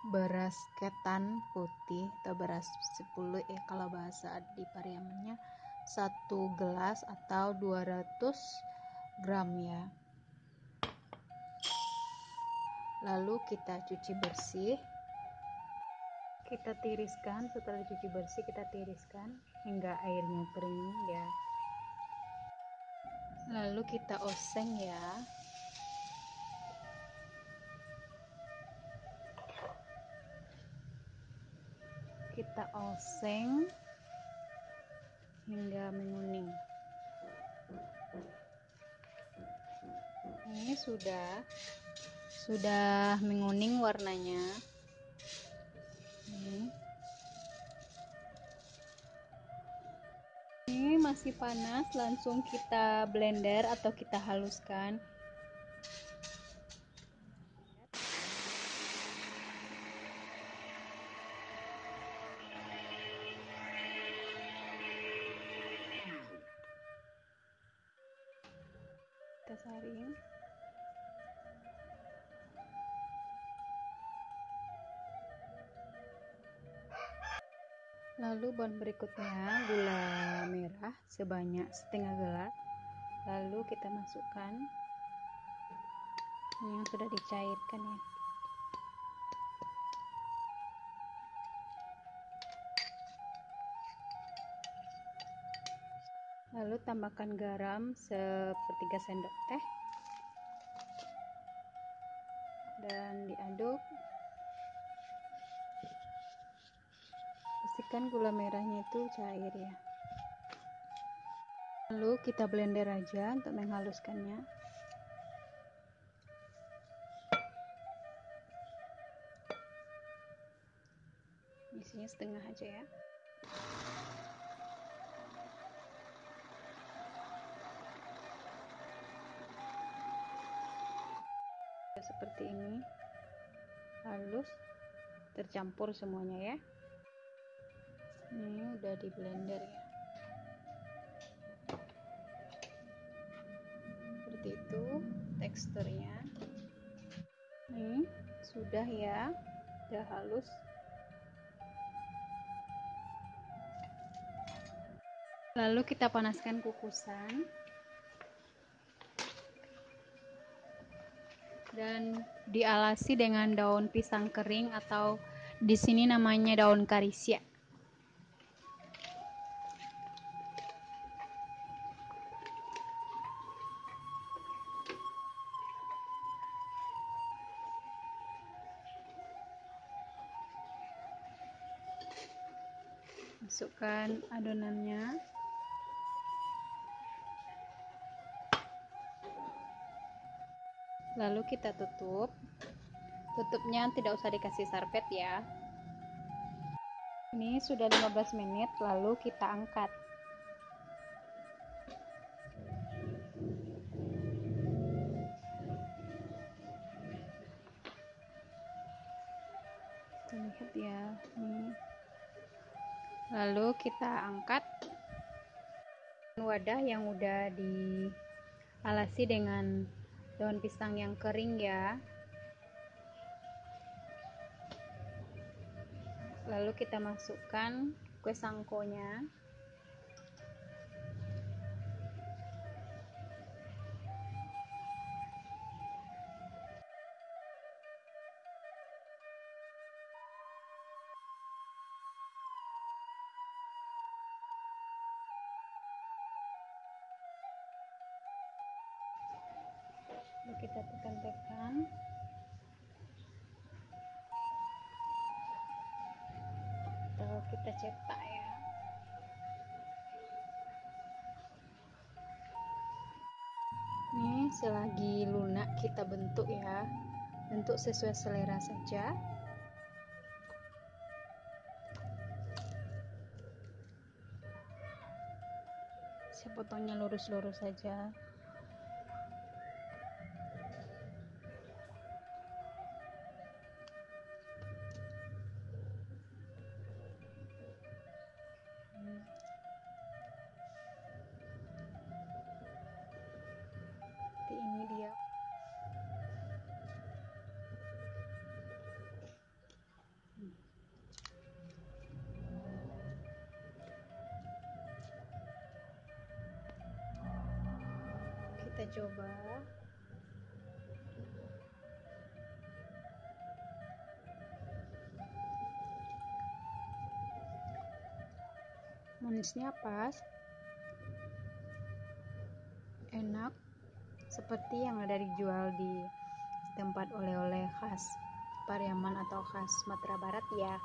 beras ketan putih atau beras 10 kalau bahasa di Pariamannya 1 gelas atau 200 gram ya. Lalu kita cuci bersih, kita tiriskan. Setelah dicuci bersih kita tiriskan hingga airnya kering ya. Lalu kita oseng ya. Kita oseng hingga menguning. Ini sudah menguning warnanya. Ini masih panas, langsung kita blender atau kita haluskan. Kita saring. Lalu bahan berikutnya gula merah sebanyak setengah gelas. Lalu kita masukkan ini yang sudah dicairkan ya. Lalu tambahkan garam sepertiga sendok teh dan diaduk. Pastikan gula merahnya itu cair ya. Lalu kita blender aja untuk menghaluskannya. Isinya setengah aja ya. Seperti ini, halus, tercampur semuanya ya. Ini udah di blender ya. Seperti itu teksturnya. Ini sudah ya, udah halus. Lalu kita panaskan kukusan dan dialasi dengan daun pisang kering atau di sini namanya daun karisia. Masukkan adonannya. Lalu kita tutup. Tutupnya tidak usah dikasih sarpet ya. Ini sudah 15 menit, lalu kita angkat. Kita lihat ya, nih. Lalu kita angkat wadah yang udah dialasi dengan daun pisang yang kering ya. Lalu kita masukkan kue sangkonya. Lalu kita tekan-tekan. Atau kita cetak ya. Ini selagi lunak kita bentuk ya. Bentuk sesuai selera saja. Saya potongnya lurus-lurus saja. Seperti ini dia. Kita coba. Manisnya pas, enak, seperti yang ada dijual di tempat oleh-oleh khas Pariaman atau khas Sumatera Barat ya.